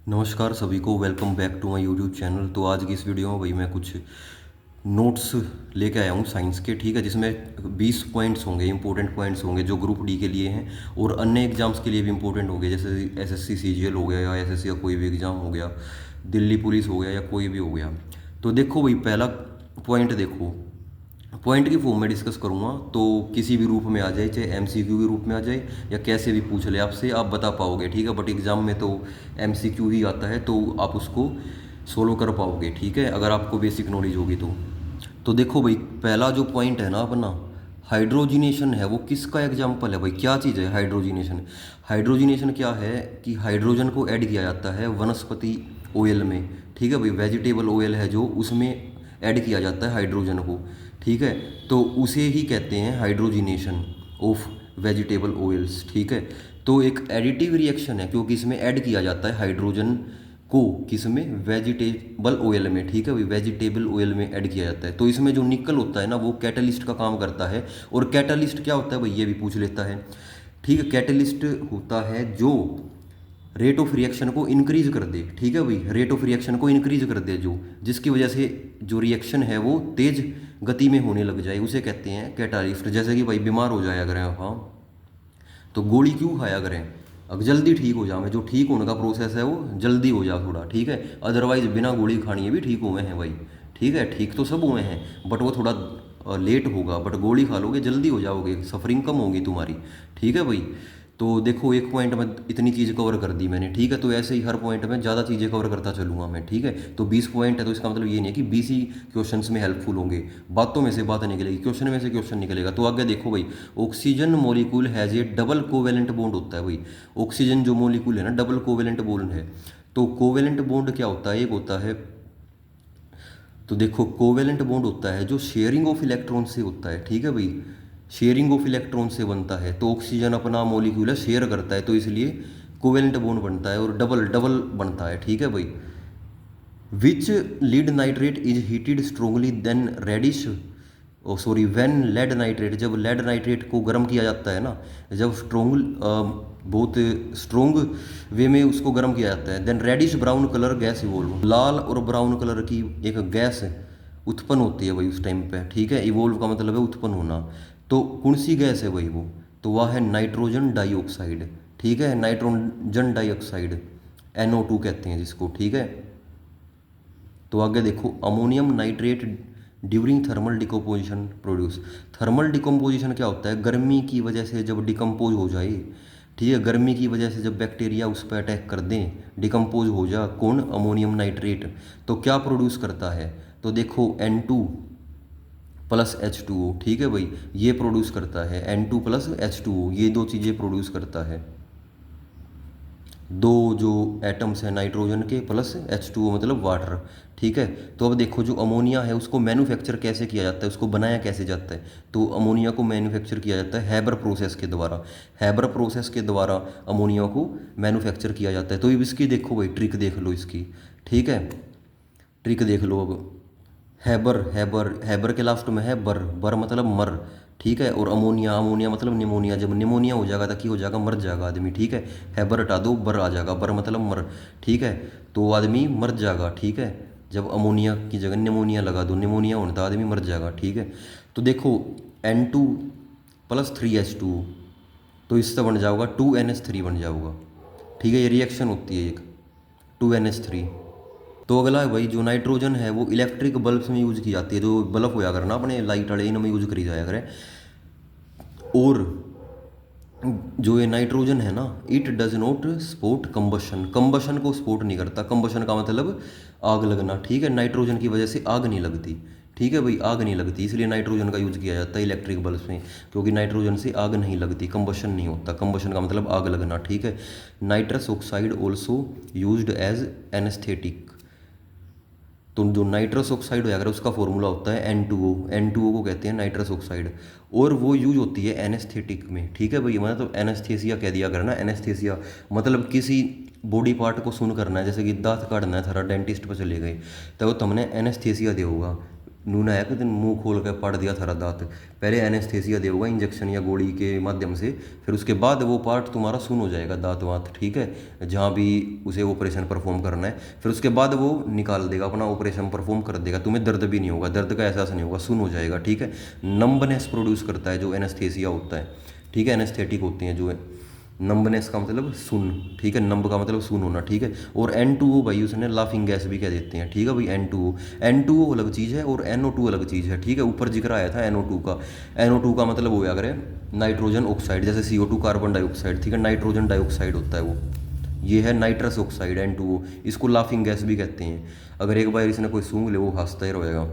नमस्कार सभी को, welcome back to my YouTube channel. तो आज की इस वीडियो में भाई मैं कुछ नोट्स लेके आया हूँ साइंस के, ठीक है, जिसमें 20 पॉइंट्स होंगे, इंपॉर्टेंट पॉइंट्स होंगे जो ग्रुप डी के लिए हैं और अन्य एग्जाम्स के लिए भी इंपॉर्टेंट होंगे, जैसे एसएससी सीजीएल हो गया या एसएससी का कोई भी एग्ज़ाम हो गया, दिल्ली पुलिस हो गया या कोई भी हो गया। तो देखो भाई, पहला पॉइंट देखो, पॉइंट की फॉर्म में डिस्कस करूँगा तो किसी भी रूप में आ जाए, चाहे एमसीक्यू के रूप में आ जाए या कैसे भी पूछ ले आपसे, आप बता पाओगे, ठीक है। बट एग्ज़ाम में तो एमसीक्यू ही आता है, तो आप उसको सोल्व कर पाओगे, ठीक है, अगर आपको बेसिक नॉलेज होगी तो देखो भाई, पहला जो पॉइंट है ना अपना, हाइड्रोजिनेशन है, वो किसका एग्जाम्पल है भाई? क्या चीज़ है हाइड्रोजिनेशन? हाइड्रोजिनेशन क्या है कि हाइड्रोजन को ऐड किया जाता है वनस्पति ऑयल में, ठीक है भाई, वेजिटेबल ऑयल है जो, उसमें ऐड किया जाता है हाइड्रोजन को, ठीक है। तो उसे ही कहते हैं हाइड्रोजिनेशन ऑफ वेजिटेबल ऑयल्स, ठीक है। तो एक एडिटिव रिएक्शन है क्योंकि इसमें ऐड किया जाता है हाइड्रोजन को, किसमें? वेजिटेबल ऑयल में, ठीक है भाई, वेजिटेबल ऑयल में ऐड किया जाता है। तो इसमें जो निकल होता है ना, वो कैटलिस्ट का काम करता है। और कैटलिस्ट क्या होता है भाई, ये भी पूछ लेता है, ठीक है। कैटलिस्ट होता है जो रेट ऑफ रिएक्शन को इंक्रीज कर दे, ठीक है भाई, रेट ऑफ रिएक्शन को इंक्रीज कर दे, जो जिसकी वजह से जो रिएक्शन है वो तेज गति में होने लग जाए, उसे कहते हैं कैटालिस्ट। जैसे कि भाई बीमार हो जाया करें हाँ, तो गोली क्यों खाया करें? अगर जल्दी ठीक हो जाए, जो ठीक होने का प्रोसेस है वो जल्दी हो जाए थोड़ा, ठीक है। अदरवाइज बिना गोली खानी भी ठीक हुए हैं भाई, ठीक है, ठीक तो सब हुए हैं, बट वो थोड़ा लेट होगा, बट गोली खा लोगे जल्दी हो जाओगे, सफरिंग कम होगी तुम्हारी, ठीक है भाई। तो देखो, एक पॉइंट में इतनी चीज़ कवर कर दी मैंने, ठीक है। तो ऐसे ही हर पॉइंट में ज़्यादा चीज़ें कवर करता चलूँगा मैं, ठीक है। तो 20 पॉइंट है तो इसका मतलब ये नहीं है कि 20 ही क्वेश्चंस में हेल्पफुल होंगे, बातों में से बात निकलेगी, क्वेश्चन में से क्वेश्चन निकलेगा। तो आगे देखो भाई, oxygen molecule has A double covalent bond होता है भाई। ऑक्सीजन जो मॉलिक्यूल है ना, डबल कोवेलेंट बॉन्ड है। तो कोवेलेंट बॉन्ड क्या होता है? एक होता है, तो देखो, कोवेलेंट बॉन्ड होता है जो शेयरिंग ऑफ इलेक्ट्रॉन से होता है, ठीक है भाई, शेयरिंग ऑफ इलेक्ट्रॉन से बनता है। तो ऑक्सीजन अपना मॉलिक्यूल है, शेयर करता है, तो इसलिए कोवेलेंट बॉन्ड बनता है और डबल डबल बनता है, ठीक है भाई। Which lead nitrate is heated strongly then reddish, oh sorry, when lead nitrate, जब लेड नाइट्रेट को गर्म किया जाता है ना, जब स्ट्रोंग बहुत स्ट्रोंग वे में उसको गर्म किया जाता है, then reddish brown colour gas evolve, लाल और ब्राउन कलर की एक गैस उत्पन्न होती है भाई उस टाइम पे, ठीक है। इवोल्व का मतलब है उत्पन्न होना। तो कौन सी गैस है भाई वो? तो वह है नाइट्रोजन डाइऑक्साइड, ठीक है, नाइट्रोजन डाइऑक्साइड, NO2 कहते हैं जिसको, ठीक है। तो आगे देखो, ammonium nitrate during thermal decomposition produce. Thermal decomposition क्या होता है? गर्मी की वजह से जब डिकम्पोज हो जाए, ठीक है, गर्मी की वजह से जब बैक्टीरिया उस पर अटैक कर दें, डिकम्पोज हो जा कौन? अमोनियम नाइट्रेट, तो क्या प्रोड्यूस करता है? तो देखो, N2 प्लस H2O, ठीक है भाई, ये प्रोड्यूस करता है, N2 प्लस H2O, ये दो चीज़ें प्रोड्यूस करता है, दो जो एटम्स हैं नाइट्रोजन के प्लस H2O मतलब वाटर, ठीक है। तो अब देखो, जो अमोनिया है उसको मैन्युफैक्चर कैसे किया जाता है, उसको बनाया कैसे जाता है? तो अमोनिया को मैन्युफैक्चर किया जाता है हैबर प्रोसेस के द्वारा, हैबर प्रोसेस के द्वारा अमोनिया को मैन्युफैक्चर किया जाता है। तो अब इसकी देखो भाई, ट्रिक देख लो इसकी, ठीक है, ट्रिक देख लो अब। हैबर, हैबर, हैबर के लास्ट में है बर, बर मतलब मर, ठीक है। और अमोनिया, अमोनिया मतलब निमोनिया, जब निमोनिया हो जाएगा तो क्या हो जाएगा? मर जाएगा आदमी, ठीक है। हैबर हटा दो, बर आ जाएगा, बर मतलब मर, ठीक है। तो आदमी मर जाएगा, ठीक है, जब अमोनिया की जगह निमोनिया लगा दो, निमोनिया होने तो आदमी मर जाएगा, ठीक है। तो देखो, N2 प्लस 3H2, तो इससे बन जाएगा 2NH3 बन जाएगा, ठीक है। ये रिएक्शन होती है एक, 2NH3। तो अगला है भाई, जो नाइट्रोजन है वो इलेक्ट्रिक बल्ब्स में यूज़ की जाती है, जो बल्ब होया करे ना अपने लाइट वाले, इनमें यूज़ करी जाया करे। और जो ये नाइट्रोजन है ना, it does not sport combustion, combustion को स्पोर्ट नहीं करता। कंबशन का मतलब आग लगना, ठीक है, नाइट्रोजन की वजह से आग नहीं लगती, ठीक है भाई, आग नहीं लगती, इसलिए नाइट्रोजन का यूज़ किया जाता है इलेक्ट्रिक बल्ब में, क्योंकि नाइट्रोजन से आग नहीं लगती, कंबशन नहीं होता। कंबशन का मतलब आग लगना, ठीक है। Nitrous oxide also used as anaesthetic. तो जो नाइट्रस ऑक्साइड होगा उसका फॉर्मूला होता है N2O, N2O को कहते हैं नाइट्रस ऑक्साइड, और वो यूज होती है एनेस्थेटिक में, ठीक है भाई। मतलब एनेस्थेसिया कह दिया करना, एनेस्थेसिया मतलब किसी बॉडी पार्ट को सुन करना है, जैसे कि दांत काटना है थारा, डेंटिस्ट पर चले गए तो वो तुमने एनेस्थेसिया दिया होगा, नूना है कि दिन मुंह खोल के पाट दिया थारा दांत। पहले एनेस्थेसिया देगा इंजेक्शन या गोली के माध्यम से, फिर उसके बाद वो पार्ट तुम्हारा सुन हो जाएगा, दांत वात, ठीक है, जहाँ भी उसे ऑपरेशन परफॉर्म करना है। फिर उसके बाद वो निकाल देगा, अपना ऑपरेशन परफॉर्म कर देगा, तुम्हें दर्द भी नहीं होगा, दर्द का एहसास नहीं होगा, सुन हो जाएगा, ठीक है। नंबनेस प्रोड्यूस करता है जो एनेस्थेसिया होता है, ठीक है, एनेस्थेटिक होते हैं जो है। नंबनेस का मतलब सुन, ठीक है, नंब का मतलब सुन होना, ठीक है। और N2O भाई उसने लाफिंग गैस भी कह देते हैं, ठीक है भाई। N2O अलग चीज़ है और NO2 अलग चीज़ है, ठीक है। ऊपर जिक्र आया था NO2 का। NO2 का मतलब हो गया नाइट्रोजन ऑक्साइड, जैसे CO2 कार्बन डाइऑक्साइड, ठीक है, नाइट्रोजन डाइऑक्साइड होता है वो। ये है नाइट्रस ऑक्साइड N2O, इसको लाफिंग गैस भी कहते हैं। अगर एक बार इसने कोई सूंघ ले वो हंसता ही रहेगा।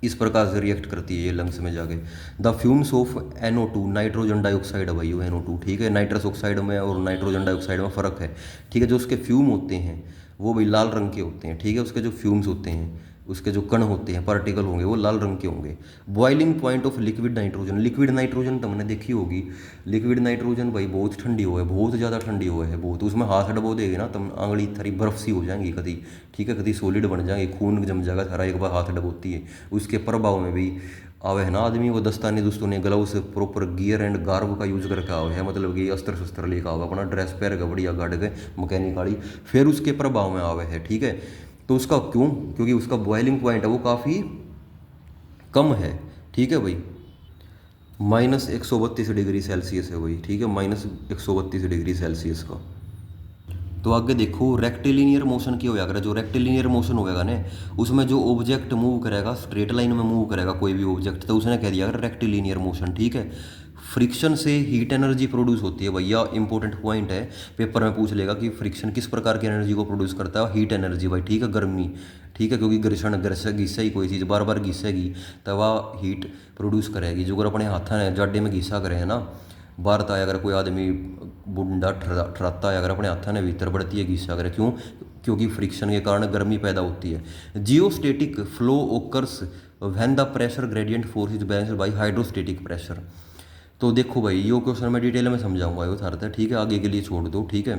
इस प्रकार से रिएक्ट करती है ये लंग्स में जाके। The fumes of NO2, nitrogen dioxide है भाई वो NO2, ठीक है। नाइट्रस ऑक्साइड में और नाइट्रोजन डाइऑक्साइड में फ़र्क है, ठीक है। जो उसके फ्यूम होते हैं वो भाई लाल रंग के होते हैं, ठीक है। उसके जो फ्यूम्स होते हैं, उसके जो कण होते हैं, पार्टिकल होंगे, वो लाल रंग के होंगे। Boiling point of liquid nitrogen, liquid nitrogen तुमने देखी होगी। लिक्विड नाइट्रोजन भाई बहुत ठंडी हुआ है, बहुत ज़्यादा ठंडी हुआ है, बहुत। उसमें हाथ डबो देगी ना तुम, आंगली थारी बर्फ सी हो जाएंगी कभी, ठीक है, कभी सॉलिड बन जाएंगे, खून जम जाएगा थारा एक बार हाथ डबोती है। उसके प्रभाव में भी आवे है ना आदमी, वो दस्ताने दुस्तों ग्लव्स प्रॉपर गियर एंड गार्व का यूज करके आवे है, मतलब कि अस्त्र शस्त्र लेकर आवे, अपना ड्रेस पहन के बढ़िया गाड़ के मैकेनिकली, फिर उसके प्रभाव में आवे है, ठीक है। तो उसका क्यों, क्योंकि उसका बॉइलिंग पॉइंट है वो काफ़ी कम है, ठीक है भाई। -132 डिग्री सेल्सियस है वही, ठीक है, -132 डिग्री सेल्सियस का। तो आगे देखो रेक्टिलिनियर मोशन की होया करे, जो रेक्टिलिनियर मोशन होएगा ना, उसमें जो ऑब्जेक्ट मूव करेगा स्ट्रेट लाइन में मूव करेगा कोई भी ऑब्जेक्ट, तो उसने कह दिया रेक्टिलिनियर मोशन, ठीक है। फ्रिक्शन से हीट एनर्जी प्रोड्यूस होती है भैया, इंपॉर्टेंट पॉइंट है, पेपर में पूछ लेगा कि फ्रिक्शन किस प्रकार की एनर्जी को प्रोड्यूस करता है। हीट एनर्जी भाई, ठीक है, गर्मी, ठीक है, क्योंकि घर्षण घिसेगी कोई चीज़, बार बार घिसेगी तो वह हीट प्रोड्यूस करेगी। जो अगर अपने हाथा ने जाडे में घिसा करे है ना, बाहर तो अगर कोई आदमी बुंडा ठहराता है, अगर अपने हाथा ने भीतर बढ़ती है घिसा करे, क्यों, क्योंकि फ्रिक्शन के कारण गर्मी पैदा होती है। Geostatic flow occurs when the pressure gradient force is balanced by hydrostatic pressure. तो देखो भाई ये क्वेश्चन मैं डिटेल में समझाऊंगा ये सारा, ठीक है, आगे के लिए छोड़ दो, ठीक है।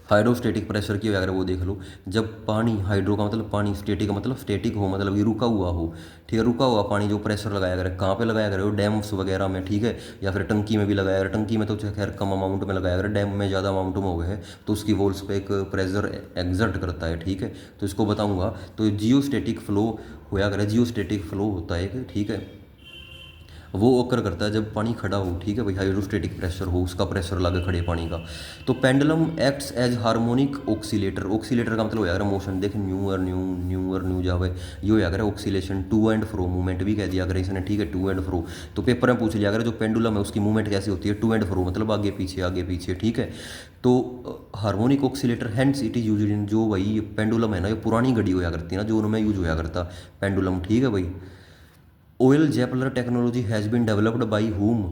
हाइड्रोस्टेटिक प्रेशर की अगर वो देख लो, जब पानी, हाइड्रो का मतलब पानी, स्टेटिक का मतलब स्टेटिक हो, मतलब ये रुका हुआ हो, ठीक है, रुका हुआ पानी जो प्रेशर लगाया करे, कहाँ पे लगाया करे, वो डैम्स वगैरह में, ठीक है, या फिर टंकी में भी लगाया करे। टंकी में तो खैर कम अमाउंट में लगाया करे, डैम में ज़्यादा अमाउंट में हो गए है तो उसकी वॉल्स पे एक प्रेशर एग्जर्ट करता है, ठीक है। तो इसको बताऊँगा। तो जियोस्टेटिक फ्लो होया करे, जियोस्टेटिक फ्लो होता है एक, ठीक है, वो ओकर करता है जब पानी खड़ा हो, ठीक है भाई, हाइड्रोस्टेटिक प्रेशर हो, उसका प्रेशर लगे खड़े पानी का। तो pendulum acts as harmonic oscillator, oscillator का मतलब हो जाएगा मोशन, देख न्यू और न्यू जावे, ये हो जाएगा oscillation, to and fro movement भी कह दिया अगर इसने, ठीक है, टू एंड फ्रो। तो पेपर में पूछ लिया अगर जो पेंडुलम है उसकी मूवमेंट कैसी होती है, टू एंड फ्रो, मतलब आगे पीछे, ठीक है। तो harmonic oscillator hands it is use in, जो भाई पेंडुलम है ना, ये पुरानी घड़ी होया करती है ना, जो उनमें यूज होया करता पेंडुलम, ठीक है भाई। Oil zapper technology has been developed by whom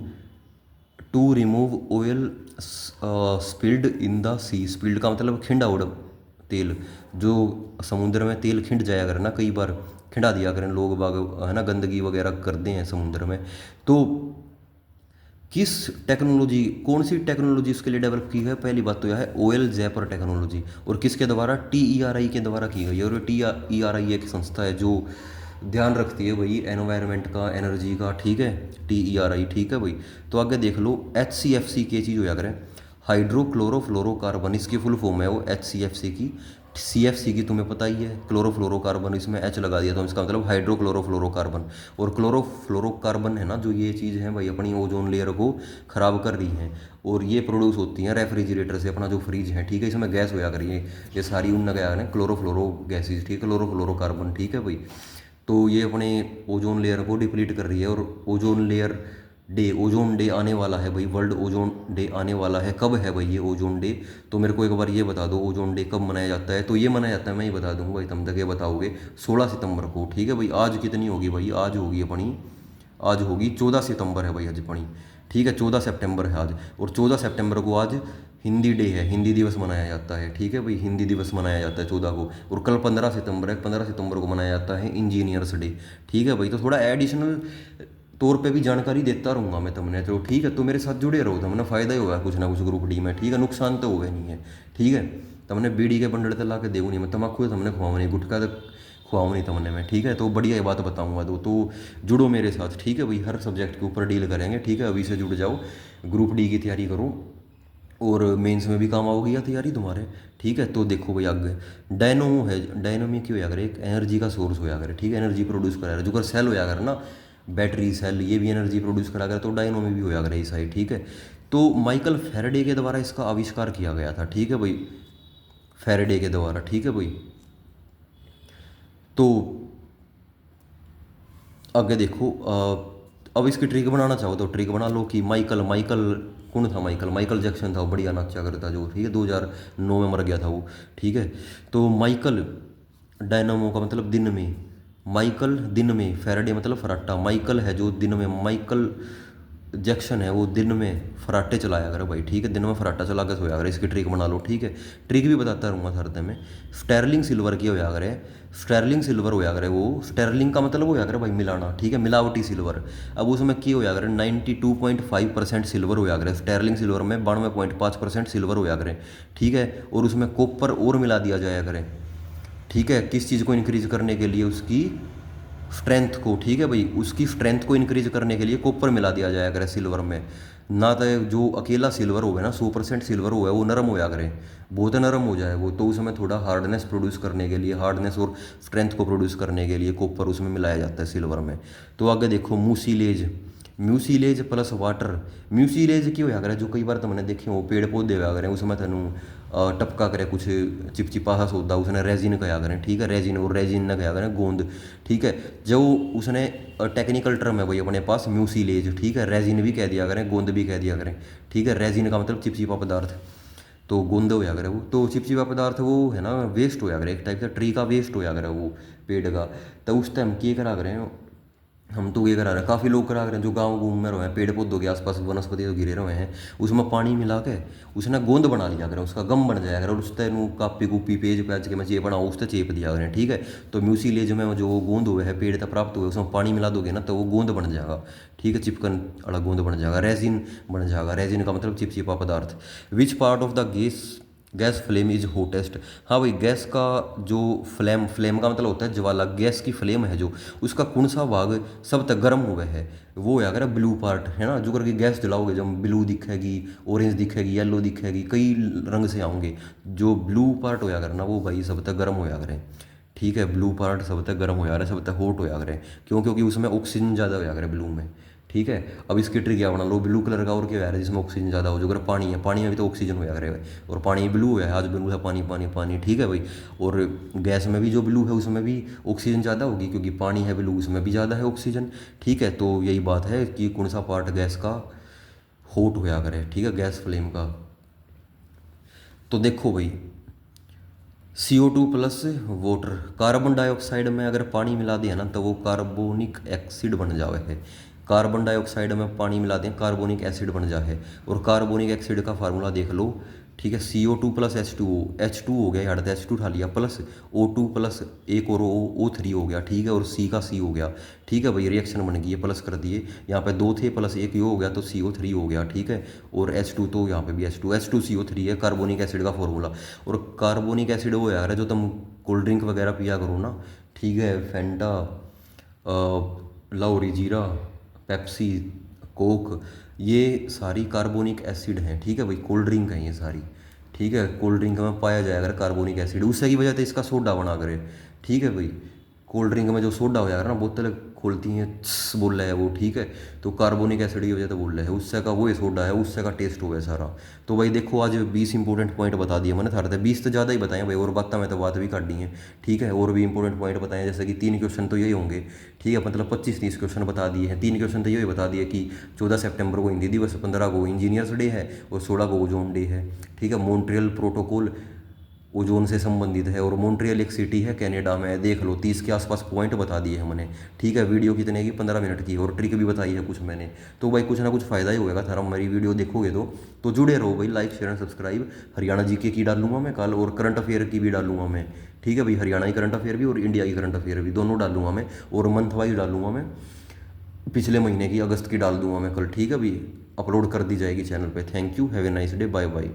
to remove oil spilled in the sea. Spilled का मतलब खिंडा उड़ तेल, जो समुद्र में तेल खिंड जाया करे ना, कई बार खिंडा दिया करें लोग बाग, है ना, गंदगी वगैरह करते हैं समुद्र में। तो किस टेक्नोलॉजी, कौन सी टेक्नोलॉजी उसके लिए डेवलप की है, पहली बात तो यह है ऑयल जेपर टेक्नोलॉजी, और किसके द्वारा, TERI के द्वारा की गई है। और TERI एक संस्था है जो ध्यान रखती है भाई एनवायरनमेंट का, एनर्जी का, ठीक है, TERI, ठीक है भाई। तो आगे देख लो HCFC की चीज़ हो जा करें, हाइड्रोक्लोरोफ्लोरोकार्बन, इसकी फुल फॉर्म है वो HCFC की। CFC की तुम्हें पता ही है, क्लोरोफ्लोरोकार्बन, इसमें H लगा दिया तो इसका मतलब हाइड्रोक्लोरोफ्लोरोकार्बन। और क्लोरोफ्लोरोकार्बन है ना, जो ये चीज़ है भाई अपनी ओजोन लेयर को ख़राब कर रही हैं, और ये प्रोड्यूस होती हैं रेफ्रिजरेटर से, अपना जो फ्रिज है, ठीक है, इसमें गैस होया करिए, ये सारी उन गया है क्लोरोफ्लोरो गैसेज, ठीक है, क्लोरोफ्लोरोकार्बन, ठीक है भाई। तो ये अपने ओजोन लेयर को डिप्लीट कर रही है, और ओजोन डे आने वाला है भाई, वर्ल्ड ओजोन डे आने वाला है। कब है भाई ये ओजोन डे, तो मेरे को एक बार ये बता दो ओजोन डे कब मनाया जाता है। तो ये मनाया जाता है, मैं ही बता दूंगा भाई, तुम तक ये बताओगे, 16 सितंबर को, ठीक है भाई। आज कितनी होगी भाई, आज होगी अपनी, आज होगी 14 सितंबर है भाई आज अपनी, ठीक है, 14 सितंबर है आज। और 14 सितंबर को आज हिंदी डे है, हिंदी दिवस मनाया जाता है, ठीक है भाई, हिंदी दिवस मनाया जाता है 14 को। और कल 15 सितंबर है, 15 सितंबर को मनाया जाता है इंजीनियर्स डे, ठीक है भाई। तो थोड़ा एडिशनल तौर पे भी जानकारी देता रहूँगा मैं तुमने, तो ठीक है, तो मेरे साथ जुड़े रहो, तुमने फ़ायदा ही होगा कुछ ना कुछ ग्रुप डी में, ठीक है, नुकसान तो होगा नहीं है, ठीक है। तुमने बीड़ी के बंडल तो ला के देव नहीं, मैं तम्बाकू तुमने खुआओ नहीं, गुटखा तो खुआऊँ नहीं तुमने मैं, ठीक है। तो बढ़िया ये बात बताऊँगा तो जुड़ो मेरे साथ, ठीक है भाई। हर सब्जेक्ट के ऊपर डील करेंगे, ठीक है। अभी से जुड़ जाओ, ग्रुप डी की तैयारी करो और मेंस में भी काम आओगी या तैयारी तुम्हारे, ठीक है। तो देखो भाई आगे डायनोमो है, डायनोमी क्यों होया करे, एक एनर्जी का सोर्स होया करे, ठीक है। एनर्जी प्रोड्यूस करा करे, जो कर सेल होया करे ना, बैटरी सेल, ये भी एनर्जी प्रोड्यूस करा करे, तो डायनोमी भी होया करे इस साइड, ठीक है। तो माइकल फैराडे के द्वारा इसका आविष्कार किया गया था, ठीक है भाई, फैराडे के द्वारा, ठीक है भाई। तो आगे देखो अब इसकी ट्रिक बनाना चाहो तो ट्रिक बना लो कि माइकल माइकल कौन था, माइकल माइकल जैक्सन था, वो बढ़िया नाचा करता जो, ठीक है। 2009 में मर गया था वो, ठीक है। तो माइकल डायनामो का मतलब दिन में, माइकल दिन में, फैराडे मतलब फराटा, माइकल है जो दिन में, माइकल जैक्सन है वो दिन में फराटे चलाया करे भाई, ठीक है। दिन में फराटा चला के सोया करे, इसकी ट्रिक बना लो, ठीक है। ट्रिक भी बताता रहूँगा हर में। स्टर्लिंग सिल्वर की होया करे, स्टर्लिंग सिल्वर होया करे, वो स्टर्लिंग का मतलब होया करे भाई मिलाना, ठीक है, मिलावटी सिल्वर। अब उसमें की होया करे 92.5% सिल्वर होया करे, स्टर्लिंग सिल्वर में 92.5% सिल्वर होया करे, ठीक है। और उसमें कॉपर और मिला दिया जाया करे, ठीक है। किस चीज़ को इंक्रीज करने के लिए, उसकी स्ट्रेंथ को, ठीक है भाई, उसकी स्ट्रेंथ को इंक्रीज करने के लिए कॉपर मिला दिया जाया करे सिल्वर में। ना तो जो अकेला सिल्वर हो गया ना, 100% सिल्वर हो गया, वो नरम होया करे, बहुत नरम हो जाए वो, तो उसमें थोड़ा हार्डनेस प्रोड्यूस करने के लिए, हार्डनेस और स्ट्रेंथ को प्रोड्यूस करने के लिए कॉपर उसमें मिलाया जाता है सिल्वर में। तो आगे देखो mucilage, mucilage plus water, mucilage क्यों होया करे, जो कई बार तो मैंने देखे वो पेड़ पौधे होया करें, उसमें तेनू टपका करे कुछ चिपचिपा सा सौदा, उसने रेजिन कहा करें, ठीक है। रेजिन और रेजिन ने कहा करें गोंद, ठीक है। जो उसने टेक्निकल टर्म है भाई अपने पास म्यूसिलेज, ठीक है। रेजिन भी कह दिया करें, गोंद भी कह दिया करें, ठीक है। रेजिन का मतलब चिपचिपा पदार्थ, तो गोंद होया करे वो, तो चिपचिपा पदार्थ वो है ना, वेस्ट होया करे, एक टाइप से ट्री का वेस्ट होया करे वो पेड़ का। तो उस टाइम क्या करा करें हम, तो ये करा रहे हैं, काफ़ी लोग करा रहे हैं जो गाँव घूम में रहे हैं, पेड़ पौधों के आसपास वनस्पति तो गिरे रहे हैं, उसमें पानी मिला के उसने गोंद बना लिया करें, उसका गम बन जाया करें, और उस तेनू कापी कूपी पेज पैज के मैं चेप बनाऊँ उस चेप दिया करें, ठीक है। तो म्यूसिलेज में जो गोंद हुए है पेड़ तक प्राप्त हुए, उसमें पानी मिला दोगे ना तो वो गोंद बन जाएगा, ठीक है। चिपकन वाला गोंद बन जाएगा, रेजिन बन जाएगा। रेजिन का मतलब चिपचिपा पदार्थ। Which part of the gas flame is hottest, हाँ भाई, गैस का जो फ्लेम, फ्लेम का मतलब होता है ज्वाला, गैस की फ्लेम है जो, उसका कौन सा भाग सब तक गर्म हुआ है, वो है अगर ब्लू पार्ट है ना, जो करके गैस जलाओगे जब ब्लू दिखेगी, ऑरेंज दिखेगी, येलो दिखेगी, कई रंग से आएंगे, जो ब्लू पार्ट होया करना वो भाई सब तक गर्म होया करें, ठीक है। ब्लू पार्ट सब तक गर्म होया रहे, सब तक हॉट होया करें, क्यों, क्योंकि उसमें ऑक्सीजन ज़्यादा होया करे ब्लू में, ठीक है। अब इसकी ट्रिक क्या बना लो, ब्लू कलर का और क्या है जिसमें ऑक्सीजन ज़्यादा हो, जो अगर पानी है, पानी में भी तो ऑक्सीजन होया करे, और पानी ब्लू है, आज ब्लू है, पानी पानी पानी, ठीक है भाई। और गैस में भी जो ब्लू है उसमें भी ऑक्सीजन ज़्यादा होगी, क्योंकि पानी है ब्लू, उसमें भी ज़्यादा है ऑक्सीजन, ठीक है। तो यही बात है कि कौन सा पार्ट गैस का हॉट होया करे, ठीक है, गैस फ्लेम का। तो देखो भाई CO2 plus water, carbon dioxide में अगर पानी मिला दिया ना तो वो कार्बोनिक एसिड बन जावे है, कार्बन डाइऑक्साइड में पानी मिला दें कार्बोनिक एसिड बन जाए, और कार्बोनिक एसिड का फार्मूला देख लो, ठीक है। CO2 प्लस H2O, H2 हो गया, यहाँ H2 उठा लिया, प्लस O2 प्लस एक और O3 हो गया, ठीक है, और C का C हो गया, ठीक है भाई। रिएक्शन बन गई है, प्लस कर दिए, यहाँ पे दो थे प्लस एक ये हो गया तो CO3 हो गया, ठीक है। और H2 तो यहाँ पे भी H2CO3 है, कार्बोनिक एसिड का फॉर्मूला। और कार्बोनिक एसिड वो यार है जो तुम कोल्ड ड्रिंक वगैरह पिया करो ना, ठीक है, फेंटा, लाहौरी जीरा, पेप्सी, कोक, ये सारी कार्बोनिक एसिड हैं, ठीक है भाई, कोल्ड ड्रिंक है ये सारी, ठीक है। कोल्ड ड्रिंक में पाया जाएगा कार्बोनिक एसिड, उससे की वजह से इसका सोडा बना करे, ठीक है भाई। कोल्ड ड्रिंक में जो सोडा हो जाएगा ना, बोतल खोलती हैं बोल रहा है वो, ठीक है। तो कार्बोनिक एसिड की वजह से बोल रहा है, उससे का वो ही सोडा है, उससे का टेस्ट हो गया सारा। तो भाई देखो आज 20 इंपॉर्टेंट पॉइंट बता दिए मैंने थारे, 20 तो ज़्यादा ही बताए भाई, और बात मैं तो बात भी काट दी है, ठीक है। और भी इंपॉर्टेंट पॉइंट बताएं, जैसे कि 3 क्वेश्चन तो यही होंगे, ठीक है, मतलब 25-30 क्वेश्चन बता दिए हैं। 3 क्वेश्चन तो यही बता दिए कि 14 सितंबर को हिंदी दिवस, 15 को इंजीनियर्स डे है, और 16 को ओजोन डे है, ठीक है। मॉन्ट्रियल प्रोटोकॉल ओजोन से संबंधित है, और मॉन्ट्रियल एक सिटी है कनाडा में, देख लो 30 के आसपास पॉइंट बता दिए हैं मैंने, ठीक है। वीडियो कितने की, 15 मिनट की, और ट्रिक भी बताई है कुछ मैंने। तो भाई कुछ ना कुछ फ़ायदा ही होगा थारा, मेरी वीडियो देखोगे तो जुड़े रहो भाई, like share and subscribe. Haryana GK की डालूंगा मैं कल, और करंट अफेयर की भी डालूंगा मैं, ठीक है भाई। हरियाणा की करंट अफेयर भी और इंडिया की करंट अफेयर भी, दोनों डालूंगा मैं, और मंथ वाइज डालूंगा मैं, पिछले महीने की अगस्त की डाल दूंगा मैं कल, ठीक है भाई। अपलोड कर दी जाएगी चैनल पे। Thank you, have a nice day, bye bye.